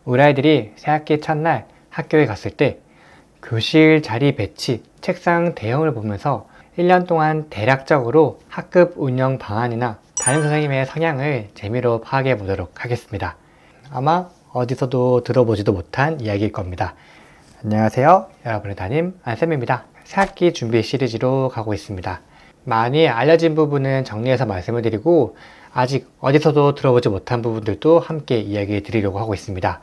우리 아이들이 새학기 첫날 학교에 갔을 때 교실 자리 배치, 책상 대형을 보면서 1년 동안 대략적으로 학급 운영 방안이나 담임 선생님의 성향을 재미로 파악해 보도록 하겠습니다. 아마 어디서도 들어보지도 못한 이야기일 겁니다. 안녕하세요. 여러분의 담임 안쌤입니다. 새학기 준비 시리즈로 가고 있습니다. 많이 알려진 부분은 정리해서 말씀을 드리고 아직 어디서도 들어보지 못한 부분들도 함께 이야기 드리려고 하고 있습니다.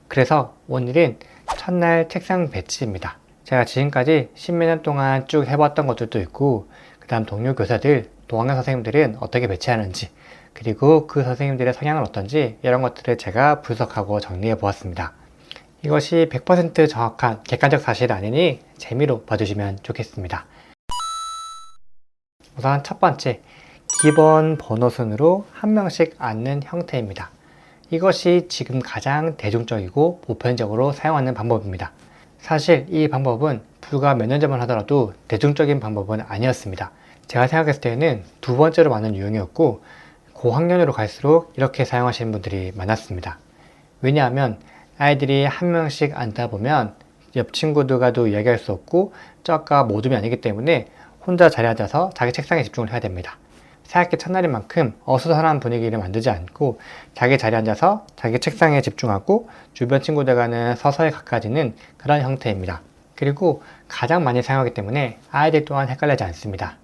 그래서 오늘은 첫날 책상 배치입니다. 제가 지금까지 십몇 년 동안 쭉 해봤던 것들도 있고 그 다음 동료 교사들, 동학년 선생님들은 어떻게 배치하는지 그리고 그 선생님들의 성향은 어떤지 이런 것들을 제가 분석하고 정리해 보았습니다. 이것이 100% 정확한 객관적 사실이 아니니 재미로 봐주시면 좋겠습니다. 우선 첫 번째, 기본 번호 순으로 한 명씩 앉는 형태입니다. 이것이 지금 가장 대중적이고 보편적으로 사용하는 방법입니다. 사실 이 방법은 불과 몇 년 전만 하더라도 대중적인 방법은 아니었습니다. 제가 생각했을 때는 두 번째로 많은 유형이었고 고학년으로 갈수록 이렇게 사용하시는 분들이 많았습니다. 왜냐하면 아이들이 한 명씩 앉다 보면 옆 친구들과도 이야기할 수 없고 저가 모둠이 아니기 때문에 혼자 자리에 앉아서 자기 책상에 집중을 해야 됩니다. 새학기 첫날인 만큼 어수선한 분위기를 만들지 않고 자기 자리에 앉아서 자기 책상에 집중하고 주변 친구들과는 서서히 가까워지는 그런 형태입니다. 그리고 가장 많이 사용하기 때문에 아이들 또한 헷갈리지 않습니다.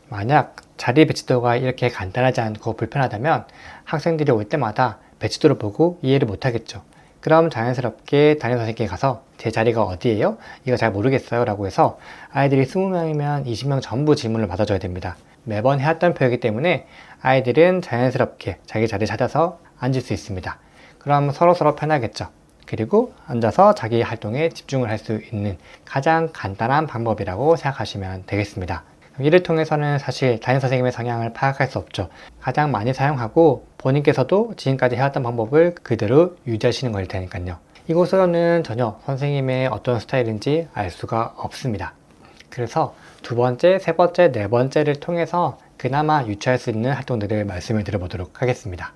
만약 자리 배치도가 이렇게 간단하지 않고 불편하다면 학생들이 올 때마다 배치도를 보고 이해를 못하겠죠. 그럼 자연스럽게 담임 선생님께 가서 제 자리가 어디예요? 이거 잘 모르겠어요 라고 해서 아이들이 20명이면 20명 전부 질문을 받아줘야 됩니다. 매번 해왔던 표이기 때문에 아이들은 자연스럽게 자기 자리 찾아서 앉을 수 있습니다. 그럼 서로서로 편하겠죠. 그리고 앉아서 자기 활동에 집중을 할 수 있는 가장 간단한 방법이라고 생각하시면 되겠습니다. 이를 통해서는 사실 담임 선생님의 성향을 파악할 수 없죠. 가장 많이 사용하고 본인께서도 지금까지 해왔던 방법을 그대로 유지하시는 거일 테니까요. 이곳으로는 전혀 선생님의 어떤 스타일인지 알 수가 없습니다. 그래서 두 번째, 세 번째, 네 번째를 통해서 그나마 유추할 수 있는 활동들을 말씀을 드려보도록 하겠습니다.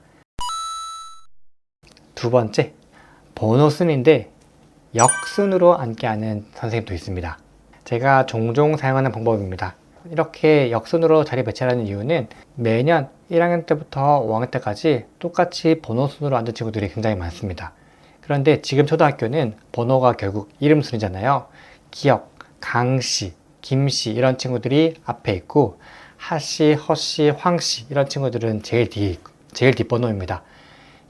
두 번째, 번호 순인데 역순으로 앉게 하는 선생님도 있습니다. 제가 종종 사용하는 방법입니다. 이렇게 역순으로 자리 배치하는 이유는 매년 1학년 때부터 5학년 때까지 똑같이 번호 순으로 앉은 친구들이 굉장히 많습니다. 그런데 지금 초등학교는 번호가 결국 이름 순이잖아요. 기역, 강씨, 김씨 이런 친구들이 앞에 있고 하씨, 허씨, 황씨 이런 친구들은 제일 뒷번호입니다.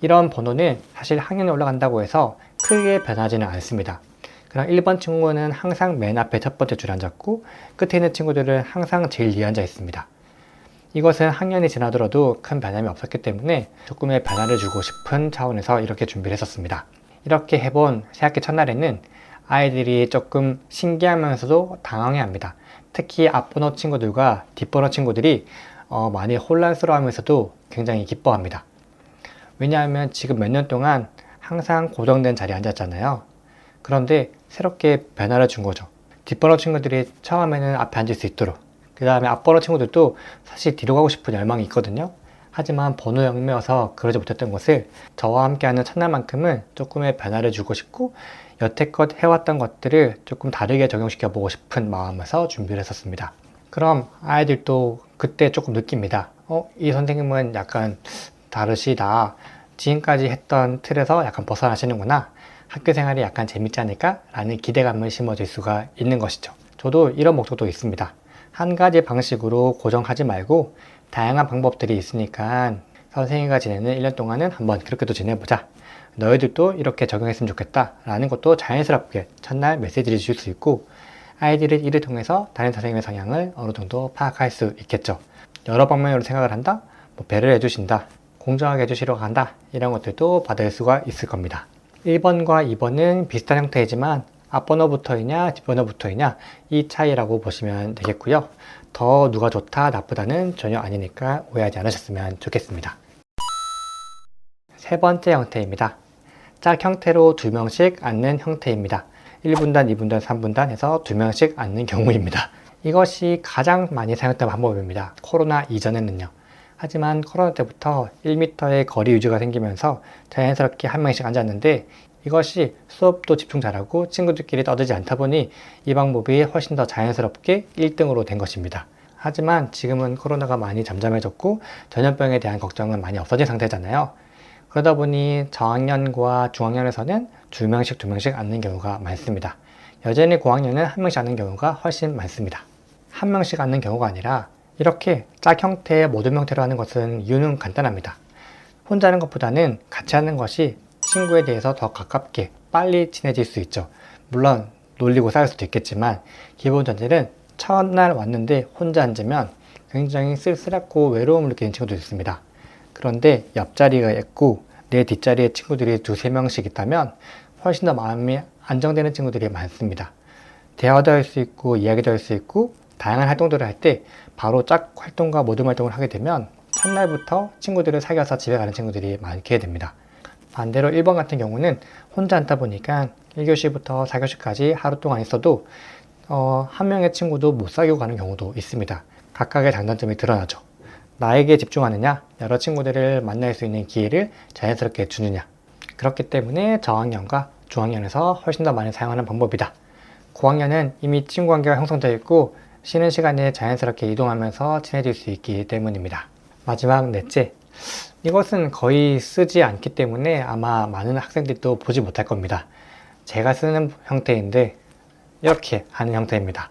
이런 번호는 사실 학년이 올라간다고 해서 크게 변하지는 않습니다. 그럼 1번 친구는 항상 맨 앞에 첫 번째 줄에 앉았고 끝에 있는 친구들은 항상 제일 뒤에 앉아 있습니다. 이것은 학년이 지나더라도 큰 변함이 없었기 때문에 조금의 변화를 주고 싶은 차원에서 이렇게 준비를 했었습니다. 이렇게 해본 새학기 첫날에는 아이들이 조금 신기하면서도 당황해합니다. 특히 앞번호 친구들과 뒷번호 친구들이 많이 혼란스러워하면서도 굉장히 기뻐합니다. 왜냐하면 지금 몇 년 동안 항상 고정된 자리에 앉았잖아요. 그런데 새롭게 변화를 준 거죠. 뒷번호 친구들이 처음에는 앞에 앉을 수 있도록, 그 다음에 앞번호 친구들도 사실 뒤로 가고 싶은 열망이 있거든요. 하지만 번호 얽매여서 그러지 못했던 것을 저와 함께하는 첫날만큼은 조금의 변화를 주고 싶고 여태껏 해왔던 것들을 조금 다르게 적용시켜 보고 싶은 마음에서 준비를 했었습니다. 그럼 아이들도 그때 조금 느낍니다. 이 선생님은 약간 다르시다. 지금까지 했던 틀에서 약간 벗어나시는구나. 학교 생활이 약간 재밌지 않을까? 라는 기대감을 심어줄 수가 있는 것이죠. 저도 이런 목적도 있습니다. 한 가지 방식으로 고정하지 말고 다양한 방법들이 있으니까 선생님과 지내는 1년 동안은 한번 그렇게도 지내보자. 너희들도 이렇게 적용했으면 좋겠다 라는 것도 자연스럽게 첫날 메시지를 줄 수 있고 아이들은 이를 통해서 다른 선생님의 성향을 어느 정도 파악할 수 있겠죠. 여러 방면으로 생각을 한다, 배려를 해주신다, 공정하게 해주시려고 한다 이런 것들도 받을 수가 있을 겁니다. 1번과 2번은 비슷한 형태이지만 앞번호부터이냐 뒷번호부터이냐 이 차이라고 보시면 되겠고요. 더 누가 좋다 나쁘다는 전혀 아니니까 오해하지 않으셨으면 좋겠습니다. 세 번째 형태입니다. 짝 형태로 2명씩 앉는 형태입니다. 1분단, 2분단, 3분단 해서 2명씩 앉는 경우입니다. 이것이 가장 많이 사용했던 방법입니다. 코로나 이전에는요. 하지만 코로나 때부터 1m의 거리 유지가 생기면서 자연스럽게 한 명씩 앉았는데 이것이 수업도 집중 잘하고 친구들끼리 떠들지 않다 보니 이 방법이 훨씬 더 자연스럽게 1등으로 된 것입니다. 하지만 지금은 코로나가 많이 잠잠해졌고 전염병에 대한 걱정은 많이 없어진 상태잖아요. 그러다 보니 저학년과 중학년에서는 2명씩 앉는 경우가 많습니다. 여전히 고학년은 1명씩 앉는 경우가 훨씬 많습니다. 1명씩 앉는 경우가 아니라 이렇게 짝 형태의 모둠 형태로 하는 것은 이유는 간단합니다. 혼자 하는 것보다는 같이 하는 것이 친구에 대해서 더 가깝게 빨리 친해질 수 있죠. 물론 놀리고 싸울 수도 있겠지만 기본 전제는 첫날 왔는데 혼자 앉으면 굉장히 쓸쓸하고 외로움을 느끼는 친구도 있습니다. 그런데 옆자리가 있고 내 뒷자리에 친구들이 2~3명씩 있다면 훨씬 더 마음이 안정되는 친구들이 많습니다. 대화도 할 수 있고 이야기도 할 수 있고 다양한 활동들을 할 때 바로 짝 활동과 모둠 활동을 하게 되면 첫날부터 친구들을 사귀어서 집에 가는 친구들이 많게 됩니다. 반대로 1번 같은 경우는 혼자 앉다 보니까 1교시부터 4교시까지 하루 동안 있어도 한 명의 친구도 못 사귀고 가는 경우도 있습니다. 각각의 장단점이 드러나죠. 나에게 집중하느냐, 여러 친구들을 만날 수 있는 기회를 자연스럽게 주느냐. 그렇기 때문에 저학년과 중학년에서 훨씬 더 많이 사용하는 방법이다. 고학년은 이미 친구 관계가 형성되어 있고 쉬는 시간에 자연스럽게 이동하면서 친해질 수 있기 때문입니다. 마지막 넷째, 이것은 거의 쓰지 않기 때문에 아마 많은 학생들도 보지 못할 겁니다. 제가 쓰는 형태인데 이렇게 하는 형태입니다.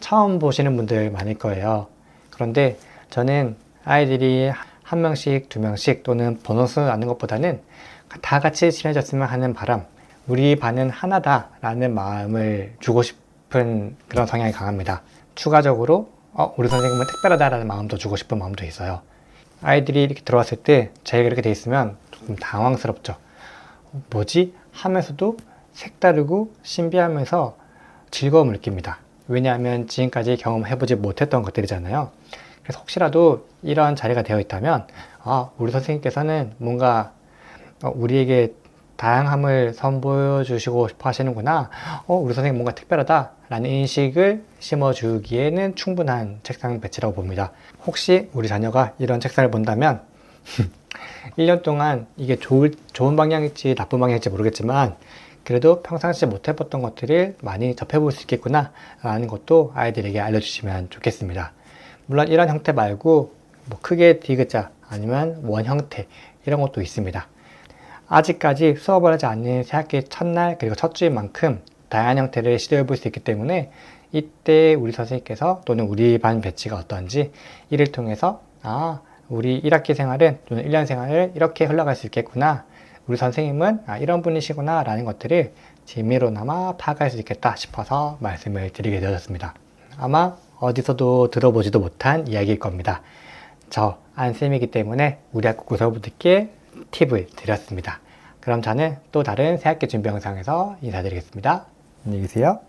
처음 보시는 분들 많을 거예요. 그런데 저는 아이들이 1명씩, 2명씩 또는 번호수 하는 것보다는 다 같이 친해졌으면 하는 바람, 우리 반은 하나다 라는 마음을 주고 싶은 그런 성향이 강합니다. 추가적으로 우리 선생님은 특별하다 라는 마음도 주고 싶은 마음도 있어요. 아이들이 이렇게 들어왔을 때 제가 이렇게 돼 있으면 조금 당황스럽죠. 뭐지? 하면서도 색다르고 신비하면서 즐거움을 느낍니다. 왜냐하면 지금까지 경험해보지 못했던 것들이잖아요. 그래서 혹시라도 이런 자리가 되어 있다면 우리 선생님께서는 뭔가 우리에게 다양함을 선보여 주시고 싶어 하시는구나. 우리 선생님 뭔가 특별하다 라는 인식을 심어주기에는 충분한 책상 배치라고 봅니다. 혹시 우리 자녀가 이런 책상을 본다면 1년 동안 이게 좋은 방향일지 나쁜 방향일지 모르겠지만 그래도 평상시 못 해봤던 것들을 많이 접해볼 수 있겠구나 라는 것도 아이들에게 알려주시면 좋겠습니다. 물론 이런 형태 말고 크게 디귿자 아니면 원 형태 이런 것도 있습니다. 아직까지 수업을 하지 않는 새학기 첫날 그리고 첫 주인 만큼 다양한 형태를 시도해 볼 수 있기 때문에 이때 우리 선생님께서 또는 우리 반 배치가 어떠한지 이를 통해서 우리 1학기 생활은 또는 1년 생활을 이렇게 흘러갈 수 있겠구나, 우리 선생님은 이런 분이시구나 라는 것들을 재미로나마 파악할 수 있겠다 싶어서 말씀을 드리게 되었습니다. 아마 어디서도 들어보지도 못한 이야기일 겁니다. 저 안쌤이기 때문에 우리 학교 구성부들께 팁을 드렸습니다. 그럼 저는 또 다른 새학기 준비 영상에서 인사드리겠습니다. 안녕히 계세요.